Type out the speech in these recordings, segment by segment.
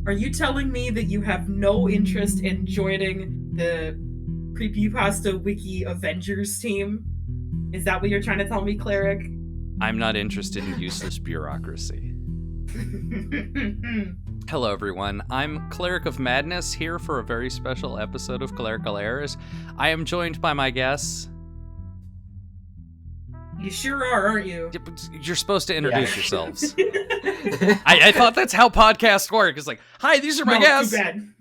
Are you telling me that you have no interest in joining the Creepypasta Wiki Avengers team? Is that what you're trying to tell me, Cleric? I'm not interested in useless bureaucracy. Hello, everyone. I'm ClericofMadness, here for a very special episode of Clerical Errors. I am joined by my guests. You sure are, aren't you? You're supposed to introduce yourselves. I thought that's how podcasts work. It's like, hi, these are my guests. Too bad.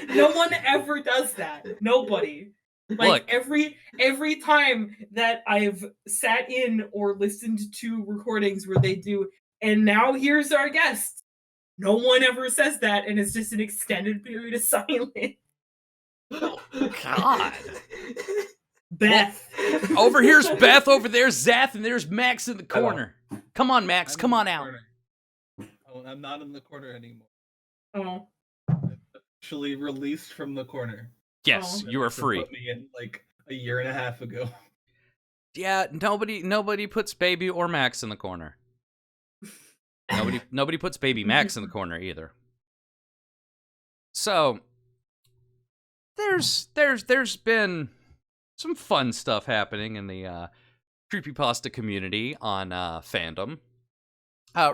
No one ever does that. Nobody. Like, look, every time that I've sat in or listened to recordings where they do, and now here's our guest. No one ever says that, and it's just an extended period of silence. God. Beth. Well, over here's Beth, over there's Zath, and there's Max in the corner. Hello. Come on, Max, come on out. Oh, I'm not in the corner anymore. Oh. I'm actually released from the corner. Yes, you are free. Put me in like a year and a half ago. Yeah, nobody puts Baby or Max in the corner. Nobody puts Baby Max in the corner either. So there's been some fun stuff happening in the creepypasta community on fandom.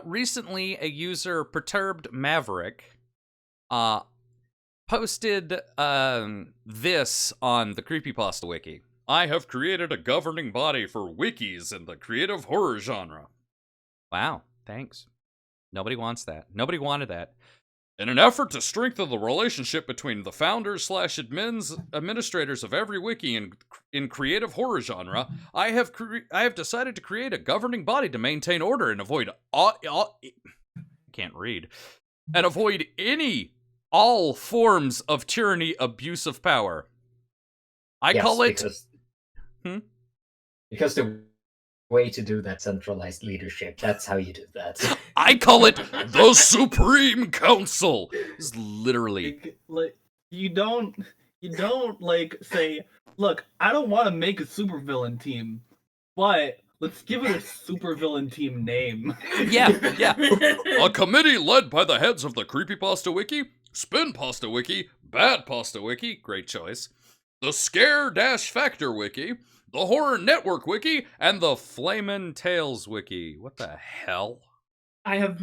Recently, a user, Perturbed Maverick, posted this on the Creepypasta Wiki. I have created a governing body for wikis in the creative horror genre. Wow, thanks. Nobody wants that. Nobody wanted that. In an effort to strengthen the relationship between the founders / administrators of every wiki in creative horror genre, I have decided to create a governing body to maintain order and avoid all forms of tyranny, abuse of power. I call it because the way to do that centralized leadership, that's how you do that. I call it the Supreme Council. It's literally like you don't like say, look, I don't want to make a supervillain team, but let's give it a supervillain team name. Yeah. A committee led by the heads of the Creepypasta Wiki, Spin Pasta Wiki, Bad Pasta Wiki, great choice, the Scare-Factor Wiki, the Horror Network Wiki, and the Flamin' Tales Wiki. What the hell? I have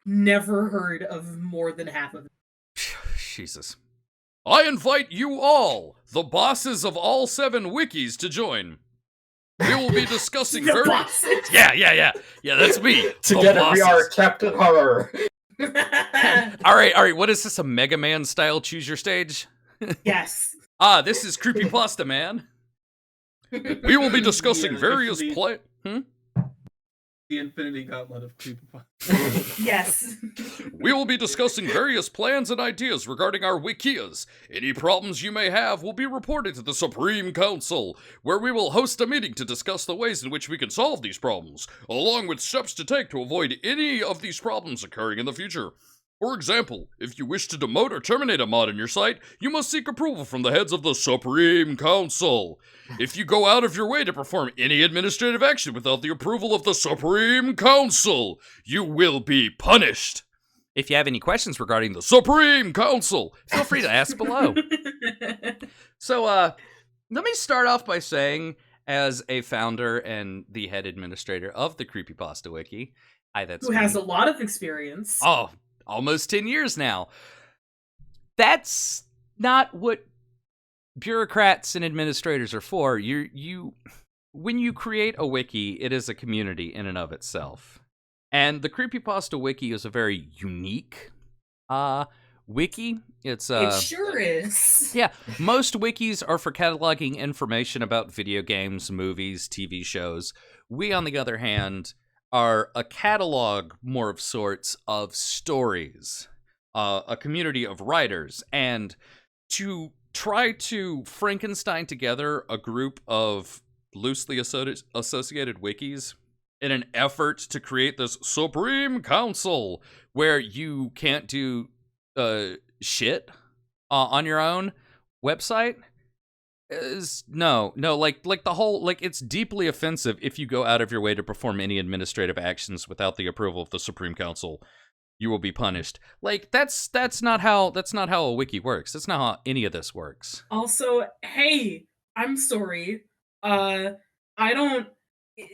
never heard of more than half of it. Jesus. I invite you all, the bosses of all 7 wikis, to join. We will be discussing bosses. Yeah, that's me. Together we are Captain Horror. All right, what is this, a Mega Man style choose your stage? Yes. This is Creepypasta Man. We will be discussing various The Infinity Gauntlet of Creepypasta. Yes. We will be discussing various plans and ideas regarding our wikias. Any problems you may have will be reported to the Supreme Council, where we will host a meeting to discuss the ways in which we can solve these problems, along with steps to take to avoid any of these problems occurring in the future. For example, if you wish to demote or terminate a mod on your site, you must seek approval from the heads of the Supreme Council. If you go out of your way to perform any administrative action without the approval of the Supreme Council, you will be punished. If you have any questions regarding the Supreme Council, feel free to ask below. So, let me start off by saying, as a founder and the head administrator of the Creepypasta Wiki, who has a lot of experience. Oh, almost 10 years now. That's not what bureaucrats and administrators are for. When you create a wiki, it is a community in and of itself. And the Creepypasta Wiki is a very unique wiki. It sure is. Yeah, most wikis are for cataloging information about video games, movies, TV shows. We, on the other hand, are a catalog, more of sorts, of stories, a community of writers, and to try to Frankenstein together a group of loosely associated wikis in an effort to create this Supreme Council where you can't do shit on your own website is no, like the whole, like, it's deeply offensive if you go out of your way to perform any administrative actions without the approval of the Supreme Council. you will be punished. Like, that's not how a wiki works. That's not how any of this works. Also, hey, I'm sorry. I don't.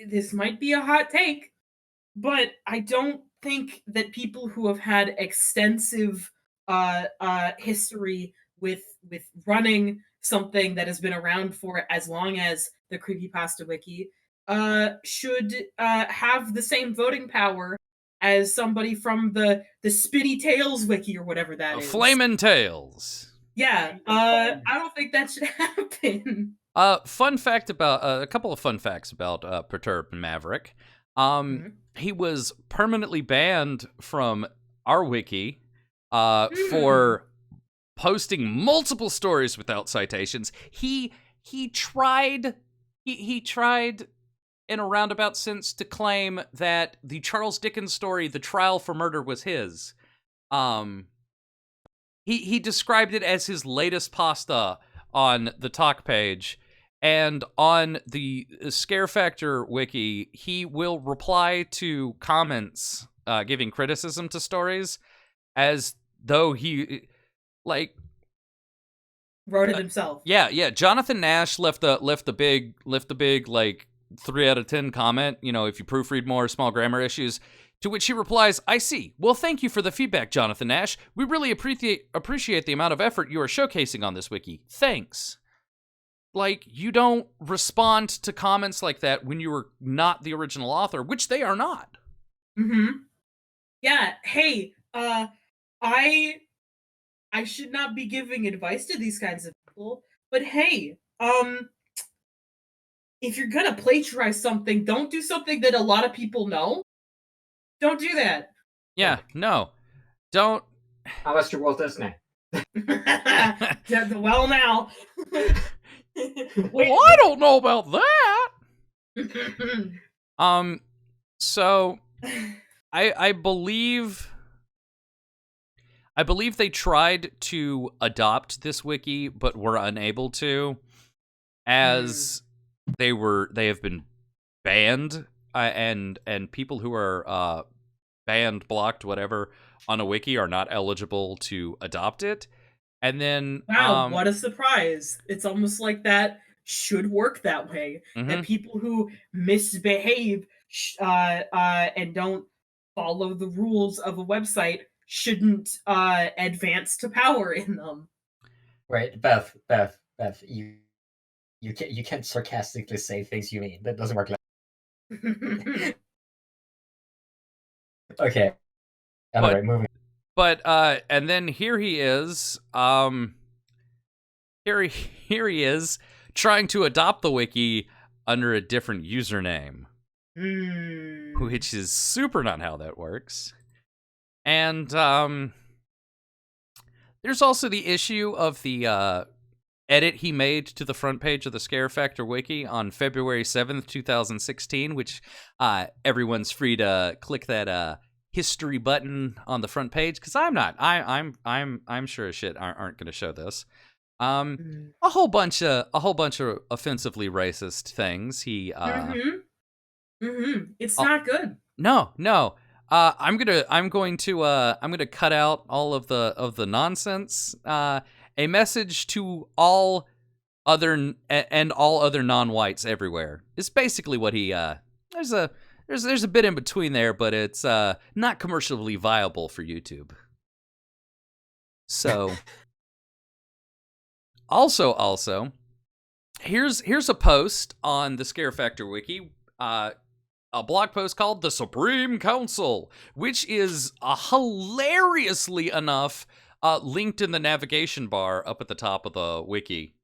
This might be a hot take, but I don't think that people who have had extensive history with running something that has been around for as long as the Creepypasta Wiki should have the same voting power as somebody from the Spitty Tales Wiki or whatever that is. Flamin' Tales. Yeah, I don't think that should happen. Fun fact about a couple of fun facts about Perturbed Maverick. He was permanently banned from our wiki for posting multiple stories without citations. He tried in a roundabout sense to claim that the Charles Dickens story, The Trial for Murder, was his. He described it as his latest pasta on the talk page, and on the Scare Factor wiki, he will reply to comments giving criticism to stories as though he wrote it himself. Yeah. Jonathan Nash left the big like 3 out of 10 comment. You know, if you proofread more, small grammar issues. To which he replies, "I see. Well, thank you for the feedback, Jonathan Nash. We really appreciate the amount of effort you are showcasing on this wiki. Thanks." Like, you don't respond to comments like that when you were not the original author, which they are not. Yeah. Hey, I should not be giving advice to these kinds of people, but hey, if you're gonna plagiarize something, don't do something that a lot of people know. Don't do that. Yeah, no. Don't. How was your Walt Disney? Well, now. Well, I don't know about that. So I believe they tried to adopt this wiki, but were unable to, as they have been banned, and people who are banned, blocked, whatever, on a wiki are not eligible to adopt it. And then wow, what a surprise. It's almost like that should work that way. That people who misbehave and don't follow the rules of a website shouldn't advance to power in them. Right, Beth, you can't sarcastically say things you mean. That doesn't work like Okay. Anyway, moving. But and then here he is. Here he is trying to adopt the wiki under a different username, which is super not how that works. And there's also the issue of the edit he made to the front page of the Scare Factor wiki on February 7th, 2016, which everyone's free to click that history button on the front page, because I'm sure as shit aren't going to show this. A whole bunch of offensively racist things. He It's not good. No. I'm going to cut out all of the nonsense. A message to all other non-whites everywhere is basically what he. There's a bit in between there, but it's not commercially viable for YouTube. So, also, here's a post on the Scare Factor wiki, a blog post called "The Supreme Council," which is hilariously enough linked in the navigation bar up at the top of the wiki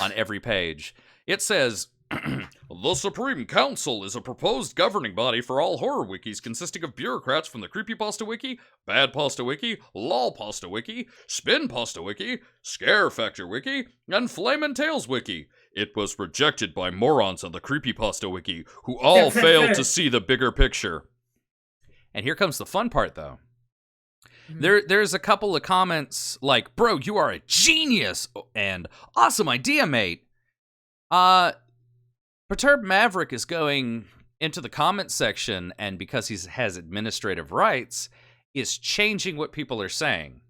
on every page. It says, "The Supreme Council is a proposed governing body for all horror wikis consisting of bureaucrats from the Creepypasta Wiki, Bad Pasta Wiki, Lolpasta Wiki, Spin Pasta Wiki, Scare Factor Wiki, and Flamin' Tales Wiki. It was rejected by morons on the Creepypasta Wiki, who all failed to see the bigger picture." And here comes the fun part, though. There's a couple of comments like, "Bro, you are a genius," and "Awesome idea, mate." Perturbed Maverick is going into the comment section, and because he has administrative rights, is changing what people are saying.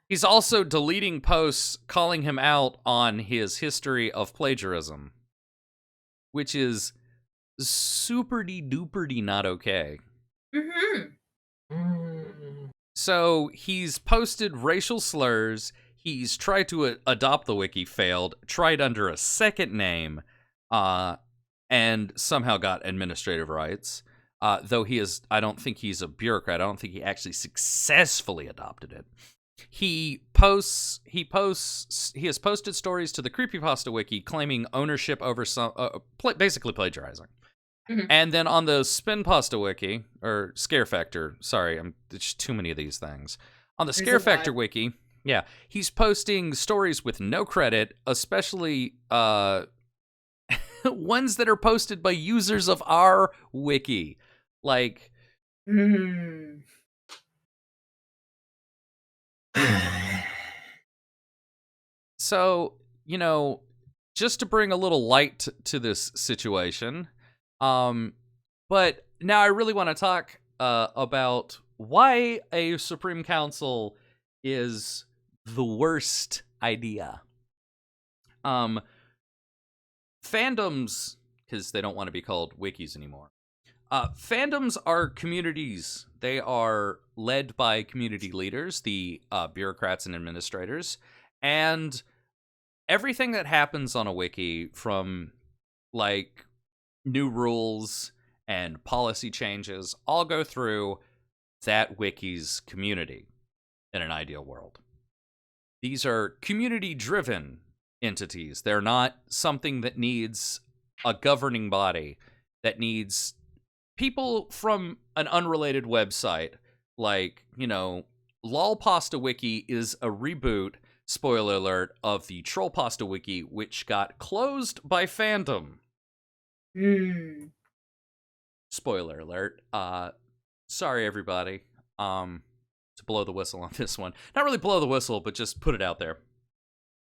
He's also deleting posts calling him out on his history of plagiarism, which is super-duper not okay. So he's posted racial slurs. He's tried to adopt the wiki, failed, tried under a second name, and somehow got administrative rights. Though I don't think he's a bureaucrat. I don't think he actually successfully adopted it. He has posted stories to the Creepypasta wiki claiming ownership over some, basically plagiarizing. And then on the Spinpasta wiki, or Scare Factor, sorry, there's too many of these things. On the Scare Factor wiki, yeah, he's posting stories with no credit, especially ones that are posted by users of our wiki. Like, so, just to bring a little light to this situation, but now I really want to talk about why a Supreme Council is the worst idea. Fandoms, because they don't want to be called wikis anymore. Fandoms are communities. They are led by community leaders, the bureaucrats and administrators, and everything that happens on a wiki, from like new rules and policy changes, all go through that wiki's community in an ideal world. These are community-driven entities. They're not something that needs a governing body, that needs people from an unrelated website. Like, LolPasta Wiki is a reboot, spoiler alert, of the TrollPasta Wiki, which got closed by fandom. Spoiler alert. Sorry, everybody. To blow the whistle on this one. Not really blow the whistle, but just put it out there.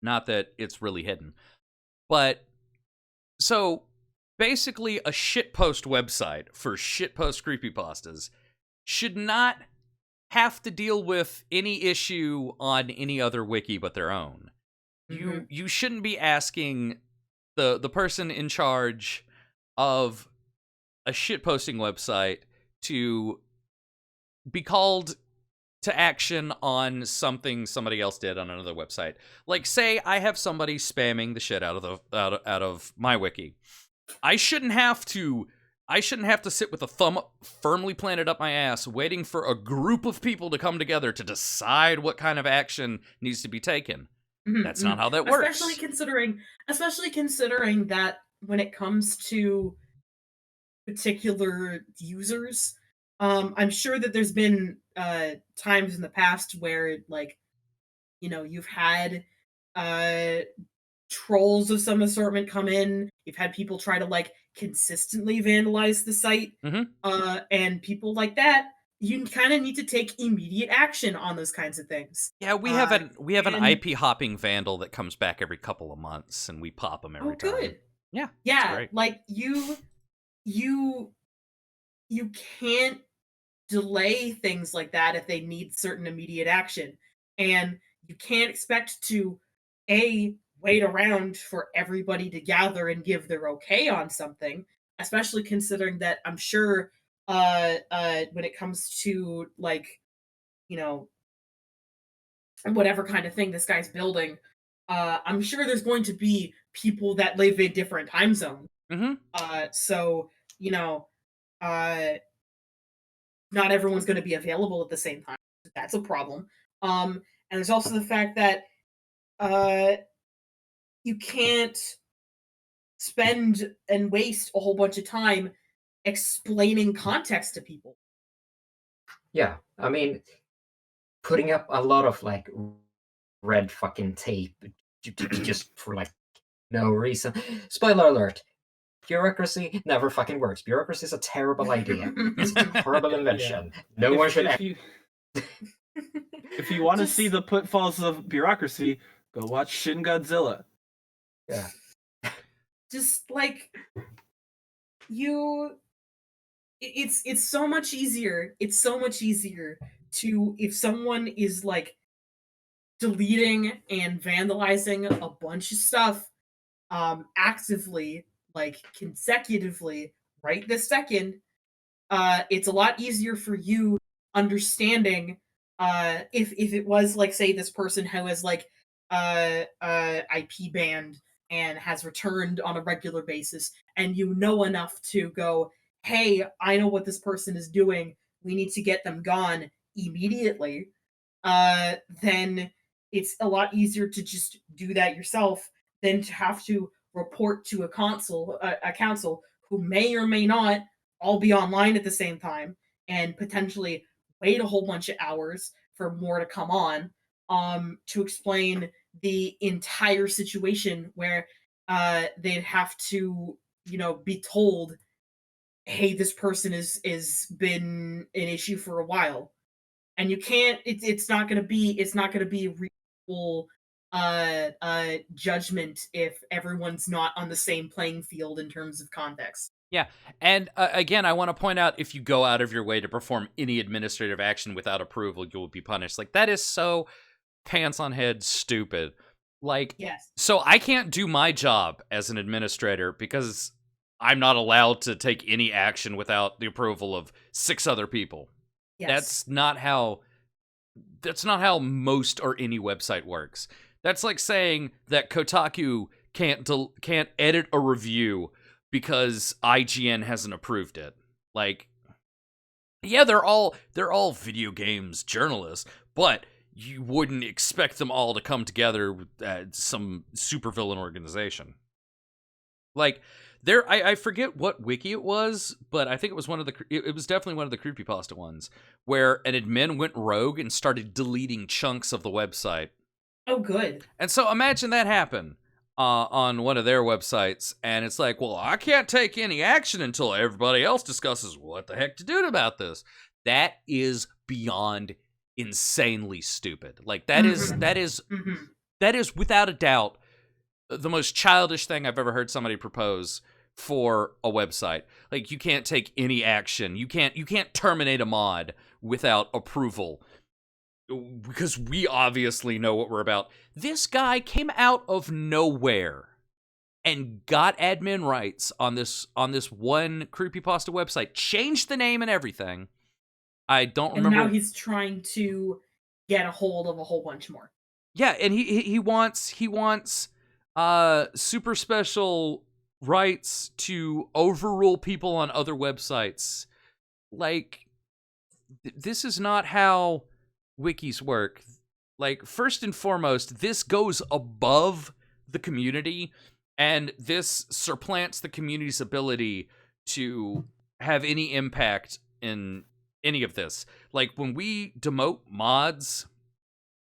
Not that it's really hidden. But, so, basically a shitpost website for shitpost creepypastas should not have to deal with any issue on any other wiki but their own. You shouldn't be asking the person in charge of a shitposting website to be called to action on something somebody else did on another website. Like, say I have somebody spamming the shit out of my wiki. I shouldn't have to sit with a thumb firmly planted up my ass waiting for a group of people to come together to decide what kind of action needs to be taken. That's not how that works. Especially considering that when it comes to particular users, I'm sure that there's been times in the past where, like, you've had trolls of some assortment come in. You've had people try to, like, consistently vandalize the site, and people like that. You kind of need to take immediate action on those kinds of things. Yeah, we have an IP hopping vandal that comes back every couple of months, and we pop them every time. Good. Yeah, like you can't delay things like that if they need certain immediate action, and you can't expect to wait around for everybody to gather and give their okay on something, especially considering that I'm sure when it comes to, like, whatever kind of thing this guy's building, I'm sure there's going to be people that live in different time zones. So, not everyone's going to be available at the same time. That's a problem. And there's also the fact that you can't spend and waste a whole bunch of time explaining context to people. Yeah, I mean, putting up a lot of, like, red fucking tape just for, like, no reason. Spoiler alert. Bureaucracy never fucking works. Bureaucracy is a terrible idea. It's a horrible invention. No one should... If you want to see the pitfalls of bureaucracy, go watch Shin Godzilla. Yeah. Just, like, you it's so much easier. It's so much easier to, if someone is like deleting and vandalizing a bunch of stuff actively, like consecutively, right this second, it's a lot easier for you understanding if it was like, say, this person who is like IP banned and has returned on a regular basis, and you know enough to go, hey, I know what this person is doing, we need to get them gone immediately, then it's a lot easier to just do that yourself than to have to report to a council who may or may not all be online at the same time and potentially wait a whole bunch of hours for more to come on to explain the entire situation where they'd have to, be told, hey, this person is been an issue for a while, and you can't, it's not going to be real judgment if everyone's not on the same playing field in terms of context. Yeah, and again, I want to point out, if you go out of your way to perform any administrative action without approval, you will be punished. Like, that is so pants on head stupid. Like, Yes. so I can't do my job as an administrator because I'm not allowed to take any action without the approval of 6 other people. Yes. That's not how most or any website works. That's like saying that Kotaku can't edit a review because IGN hasn't approved it. Like, yeah, they're all video games journalists, but you wouldn't expect them all to come together with some supervillain organization. Like, I forget what wiki it was, but I think it was it was definitely one of the creepypasta ones, where an admin went rogue and started deleting chunks of the website. Oh, good. And so imagine that happen on one of their websites, and it's like, well, I can't take any action until everybody else discusses what the heck to do about this. That is beyond insanely stupid. Like, that is without a doubt the most childish thing I've ever heard somebody propose for a website. Like, you can't take any action. You can't terminate a mod without approval, because we obviously know what we're about. This guy came out of nowhere and got admin rights on this one creepypasta website, changed the name and everything. I don't remember. And now he's trying to get a hold of a whole bunch more. Yeah, and he wants super special rights to overrule people on other websites. Like, this is not how wikis work. Like, first and foremost, this goes above the community, and this supplants the community's ability to have any impact in any of this. Like, when we demote mods,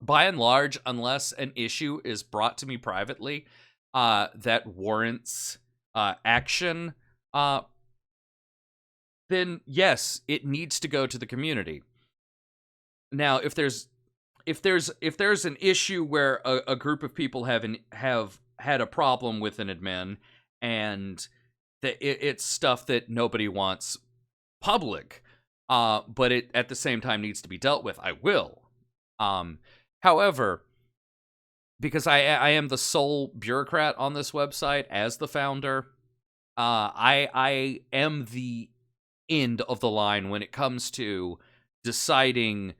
by and large, unless an issue is brought to me privately that warrants action, then yes, it needs to go to the community. Now, if there's an issue where a group of people have had a problem with an admin, and it's stuff that nobody wants public, but it at the same time needs to be dealt with, I will. However, because I am the sole bureaucrat on this website as the founder, I am the end of the line when it comes to deciding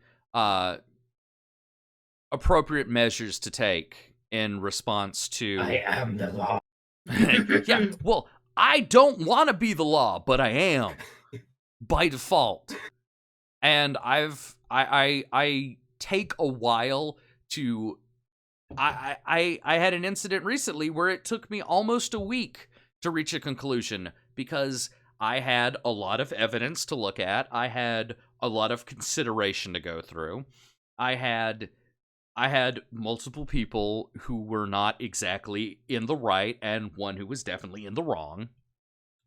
appropriate measures to take in response to... I am the law. Yeah, well, I don't want to be the law, but I am by default. And I take a while to... I had an incident recently where it took me almost a week to reach a conclusion, because I had a lot of evidence to look at. I had a lot of consideration to go through. I had multiple people who were not exactly in the right and one who was definitely in the wrong.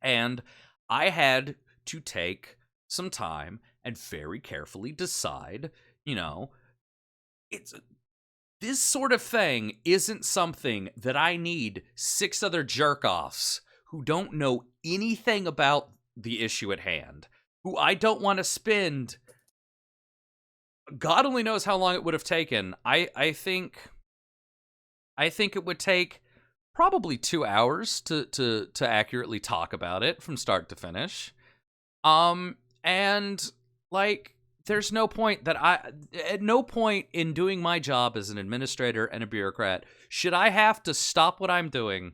And I had to take some time and very carefully decide, this sort of thing isn't something that I need 6 other jerk-offs who don't know anything about the issue at hand who I don't want to spend. God only knows how long it would have taken. I think it would take probably 2 hours to accurately talk about it from start to finish. And like, there's no point at no point in doing my job as an administrator and a bureaucrat should I have to stop what I'm doing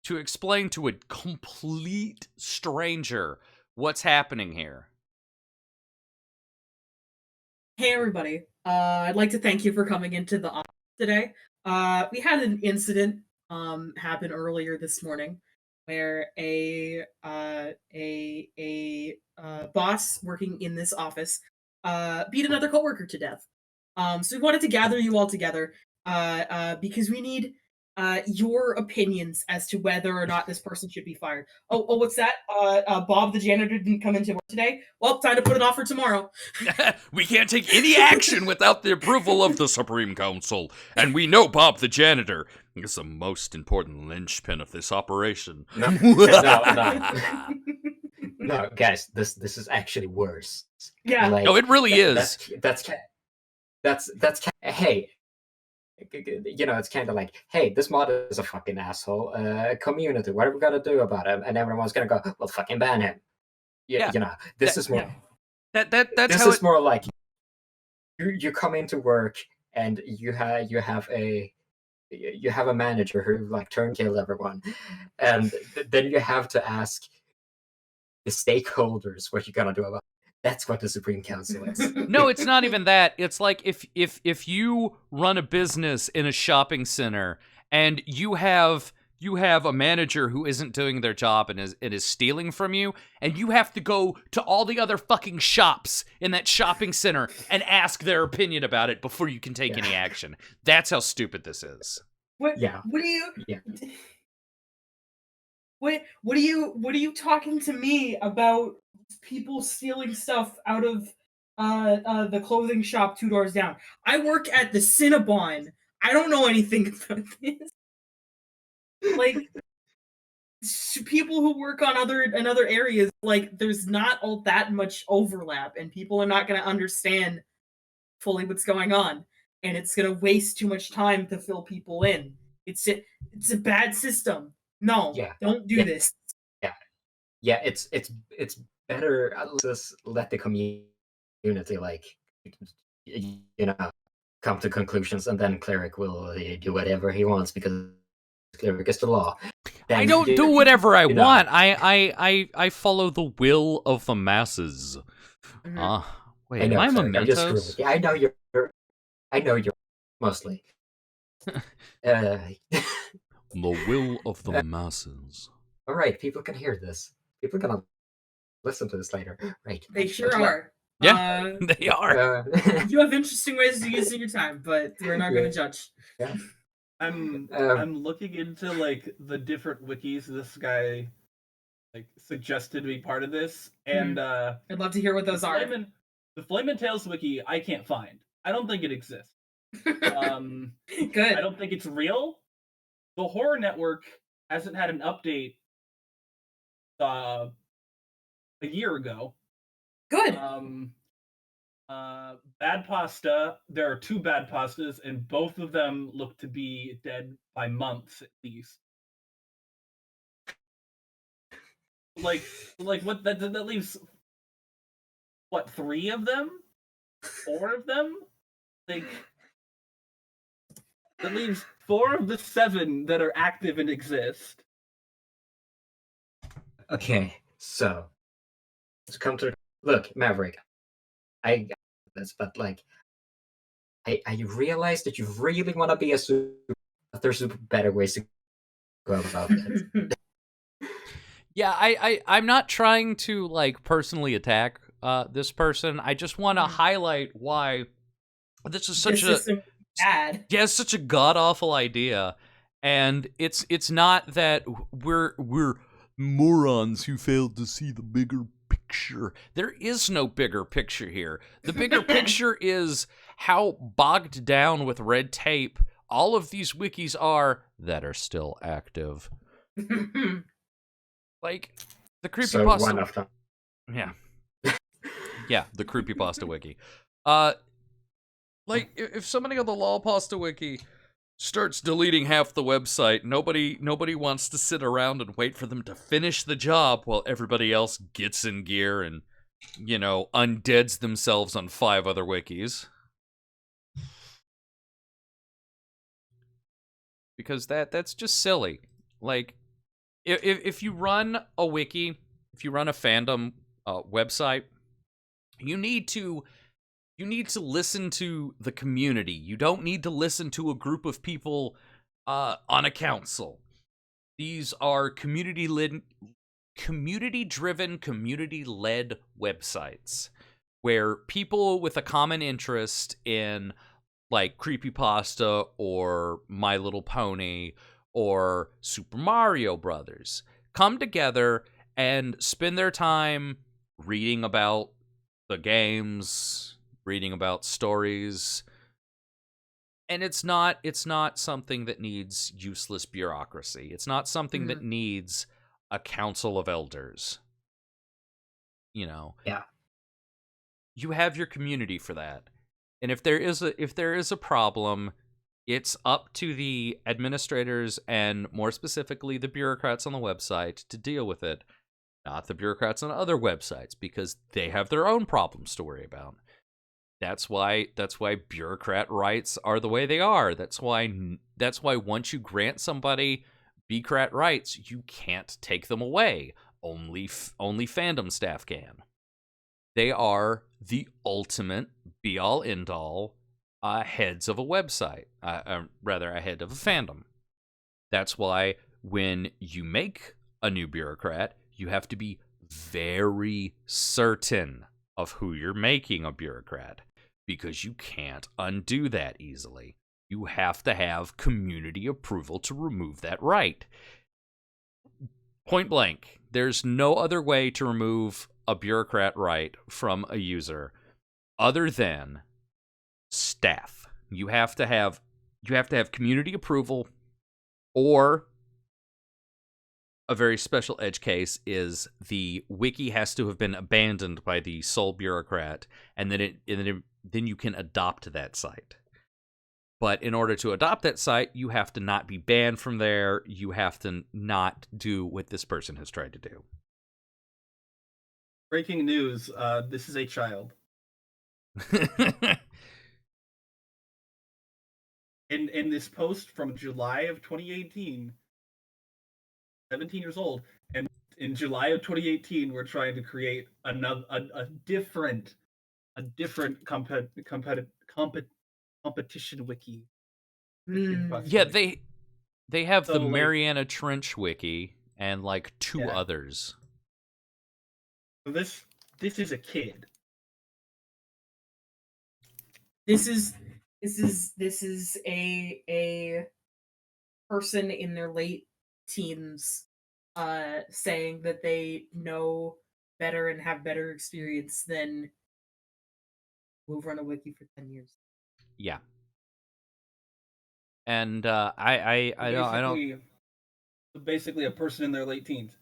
to explain to a complete stranger what's happening here. Hey everybody, I'd like to thank you for coming into the office today. We had an incident happen earlier this morning where a boss working in this office beat another coworker to death. So we wanted to gather you all together because we need your opinions as to whether or not this person should be fired. Oh, what's that? Bob the janitor didn't come into work today? Well, time to put it off for tomorrow. We can't take any action without the approval of the Supreme Council, and we know Bob the janitor is the most important linchpin of this operation. No, no, guys, this is actually worse. Yeah. Like, No, it really is. That's hey, you know, it's kind of like, hey, this mod is a fucking asshole. Community, what are we gonna do about him? And everyone's gonna go, well, fucking ban him. Yeah. You know, this is more. That's This how is more like you come into work and you have a manager who like turn kill everyone, and then you have to ask the stakeholders what you're gonna do about it. That's what the Supreme Council is. No, it's not even that. It's like if you run a business in a shopping center and you have a manager who isn't doing their job and is stealing from you, and you have to go to all the other fucking shops in that shopping center and ask their opinion about it before you can take any action. That's how stupid this is. What are you talking to me about people stealing stuff out of the clothing shop 2 doors down? I work at the Cinnabon. I don't know anything about this. Like, people who work on other areas, like, there's not all that much overlap, and people are not going to understand fully what's going on, and it's going to waste too much time to fill people in. It's a bad system. No, don't do this. Yeah, it's better. Just let the community like, you know, come to conclusions, and then Cleric will do whatever he wants because Cleric is the law. Then I don't do whatever I want. I follow the will of the masses. Wait, am I Mementos? I know you're mostly. The will of the masses. All right, people can hear this. People are gonna listen to this later, right? They sure are. Yeah, they are. You have interesting ways of using your time, but we're not going to judge. Yeah. I'm looking into like the different wikis this guy like suggested to be part of this, and I'd love to hear what those are. The Flame and Tales wiki I can't find. I don't think it exists. Good. I don't think it's real. The Horror Network hasn't had an update a year ago. Good. Bad Pasta. There are 2 Bad Pastas, and both of them look to be dead by months at least. Like what? That leaves what? 3 of them? 4 of them? Like that leaves 4 of the 7 that are active and exist. Okay, so let's come to look, Maverick. I got this, but like, I realize that you really want to be a super. But there's better ways to go about it. Yeah, I'm not trying to like personally attack this person. I just want to highlight why this is such bad. Yeah, it's such a god awful idea, and it's not that we're morons who failed to see the bigger picture. There is no bigger picture here. The bigger picture is how bogged down with red tape all of these wikis are that are still active. Like the creepypasta. So one of them. Yeah. Yeah, the creepypasta wiki. Like if somebody on the lolpasta wiki starts deleting half the website, nobody wants to sit around and wait for them to finish the job while everybody else gets in gear and, undeads themselves on 5 other wikis. Because that's just silly. Like, if you run a wiki, if you run a fandom website, you need to listen to the community. You don't need to listen to a group of people on a council. These are community-driven, community-led websites where people with a common interest in, like, creepypasta or My Little Pony or Super Mario Brothers come together and spend their time reading about the games, reading about stories, and it's not something that needs useless bureaucracy. It's not something that needs a council of elders. Yeah. You have your community for that. And if there is a problem, it's up to the administrators and more specifically the bureaucrats on the website to deal with it, not the bureaucrats on other websites, because they have their own problems to worry about. That's why bureaucrat rights are the way they are. That's why once you grant somebody bureaucrat rights, you can't take them away. Only fandom staff can. They are the ultimate be-all, end-all heads of a website. Rather, a head of a fandom. That's why when you make a new bureaucrat, you have to be very certain of who you're making a bureaucrat, because you can't undo that easily. You have to have community approval to remove that right. Point blank, there's no other way to remove a bureaucrat right from a user other than staff. You have to have community approval, or a very special edge case is the wiki has to have been abandoned by the sole bureaucrat, and then you can adopt that site. But in order to adopt that site, you have to not be banned from there. You have to not do what this person has tried to do. Breaking news, this is a child. In this post from July of 2018, 17 years old, and in July of 2018, we're trying to create a different competition wiki. Yeah, they have the So, Mariana Trench wiki and like 2 others. This is a kid. This is a person in their late teens saying that they know better and have better experience than we'll run a wiki for 10 years. Yeah. And I don't. Basically, a person in their late teens.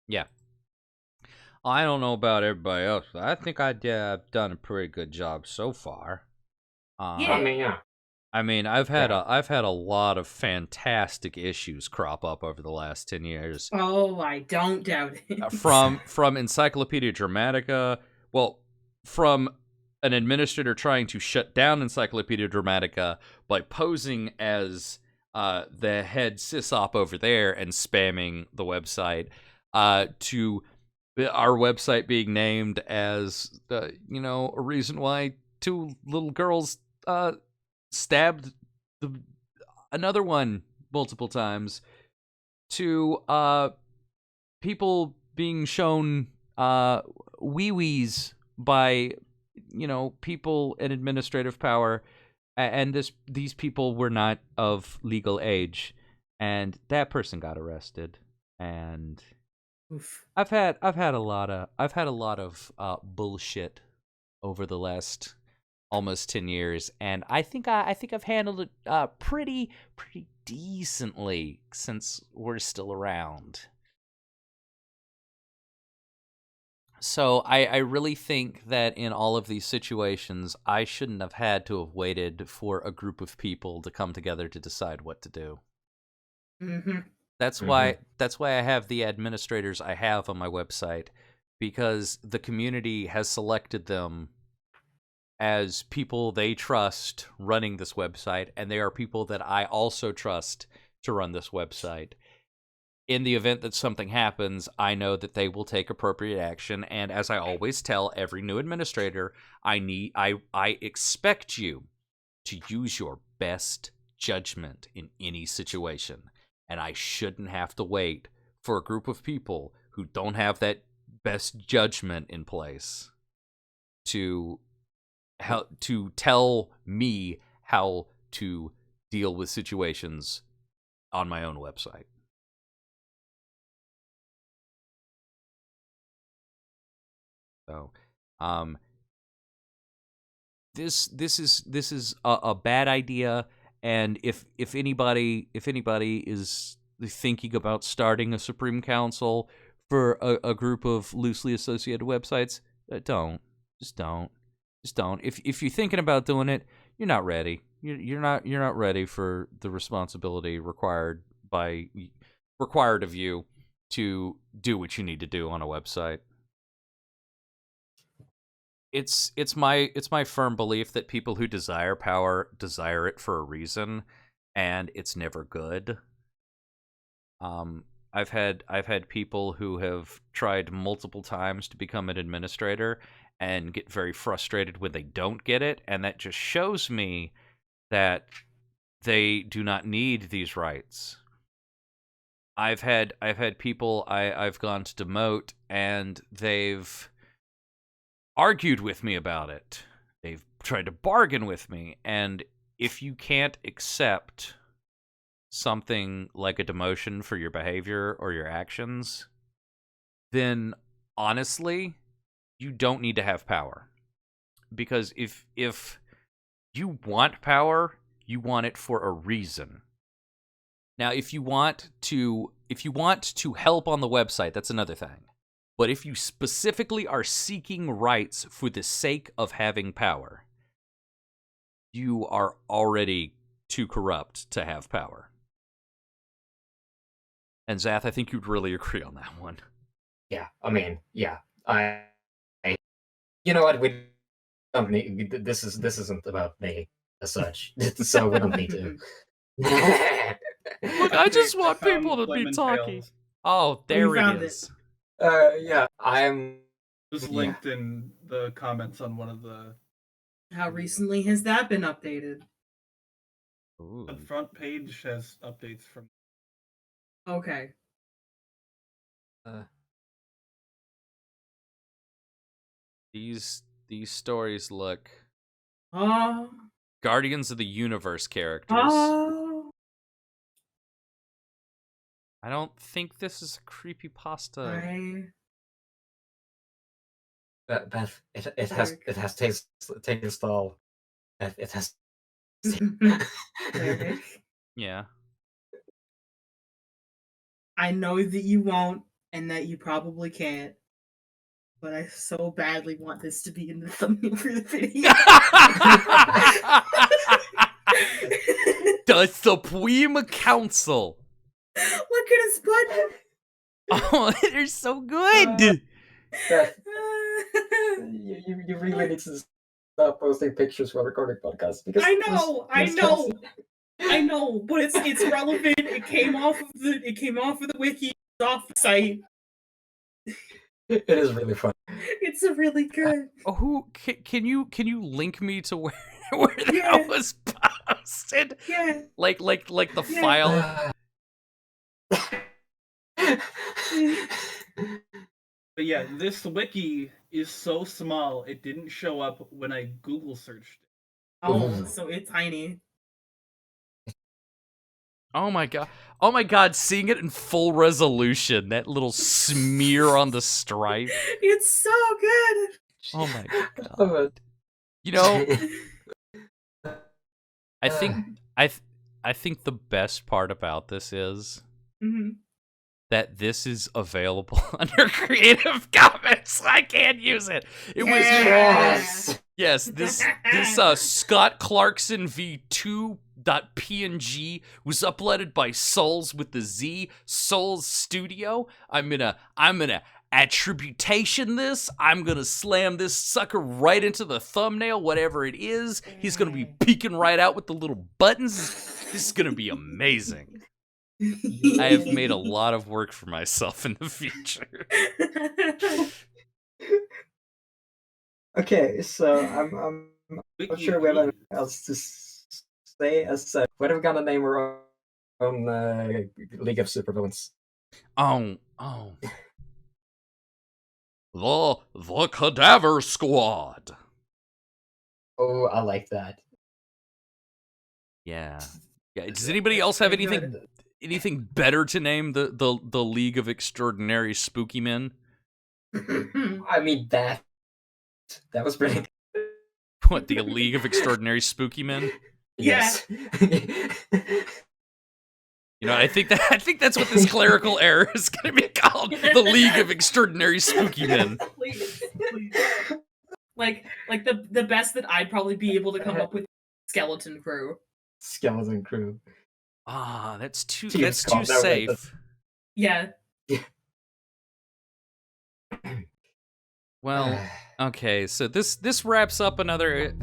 Yeah. I don't know about everybody else, but I think I've done a pretty good job so far. Yeah. I mean, I've had a lot of fantastic issues crop up over the last 10 years. Oh, I don't doubt it. From Encyclopedia Dramatica, well, from an administrator trying to shut down Encyclopedia Dramatica by posing as the head sysop over there and spamming the website, to our website being named as a reason why 2 little girls stabbed another one multiple times, to people being shown wee-wees by people in administrative power, and these people were not of legal age, and that person got arrested. And Oof. I've had a lot of bullshit over the last almost 10 years, and I think I've handled it pretty decently since we're still around. So I really think that in all of these situations, I shouldn't have had to have waited for a group of people to come together to decide what to do. Mm-hmm. That's why I have the administrators I have on my website, because the community has selected them as people they trust running this website, and they are people that I also trust to run this website. In the event that something happens, I know that they will take appropriate action, and as I always tell every new administrator, I expect you to use your best judgment in any situation. And I shouldn't have to wait for a group of people who don't have that best judgment in place to tell me how to deal with situations on my own website. So, this is a bad idea, and if anybody is thinking about starting a Supreme Council for a group of loosely associated websites, don't. If you're thinking about doing it, you're not ready. You're not ready for the responsibility required of you to do what you need to do on a website. It's my firm belief that people who desire power desire it for a reason, and it's never good. I've had people who have tried multiple times to become an administrator and get very frustrated when they don't get it, and that just shows me that they do not need these rights. I've had people I've gone to demote, and they've argued with me about it. They've tried to bargain with me, and if you can't accept something like a demotion for your behavior or your actions, then honestly, you don't need to have power. Because if you want power, you want it for a reason. Now, if you want to help on the website, that's another thing. But if you specifically are seeking rights for the sake of having power, you are already too corrupt to have power. And Zath, I think you'd really agree on that one. Yeah, I mean, yeah. I you know what? We don't need, this isn't about me as such, so we don't need to. Look, I just want found people to be Lemon talking. Tales. Oh, there We it found is. Yeah, I'm. It was Yeah. linked in the comments on one of the. How recently has that been updated? Ooh. The front page has updates from. Okay. These stories look Oh. Guardians of the Universe characters. Oh. I don't think this is a creepypasta. Beth, it has taste all. It has. Yeah. I know that you won't, and that you probably can't, but I so badly want this to be in the thumbnail for the video. The Supreme Council. Look at his button. Oh, they're so good. Beth, you really need to stop posting pictures while recording podcasts, because I know, but it's relevant. It came off of the wiki, it's off the site. It is really fun. It's a really good. Who can you link me to where that was posted? Yeah. Like the file. But yeah, this wiki is so small it didn't show up when I Google searched it. Oh, so it's tiny. Oh my god, seeing it in full resolution, that little smear on the stripe. It's so good. Oh my god. You know, I think the best part about this is that this is available under Creative Commons. I can't use it. It was yes. This Scott Clarkson v2.png was uploaded by Souls with the Z, Souls Studio. I'm gonna attributation this. I'm gonna slam this sucker right into the thumbnail, whatever it is. He's gonna be peeking right out with the little buttons. This is gonna be amazing. I have made a lot of work for myself in the future. Okay, so I'm not sure we have anything else to say. As what are we gonna name our own League of Supervillains? Oh. The Cadaver Squad. Oh, I like that. Yeah. Does anybody else have anything better to name the League of Extraordinary Spookymen? I mean that was pretty. What, the League of Extraordinary Spookymen? Yes. You know, I think that's what this clerical error is going to be called: the League of Extraordinary Spookymen. Please. Like the best that I'd probably be able to come up with: Skeleton Crew. Skeleton Crew. Ah, that's too It's called that way, safe. Yeah. Well, okay, so this wraps up another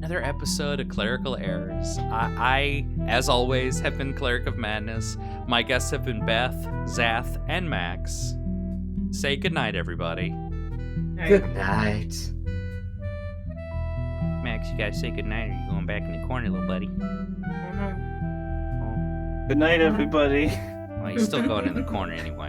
episode of Clerical Errors. I, as always, have been Cleric of Madness. My guests have been Beth, Zath, and Max. Say goodnight, everybody. Good night. Max, you gotta say goodnight, or you going back in the corner, little buddy? Good night, everybody. Well, you're still going in the corner anyway.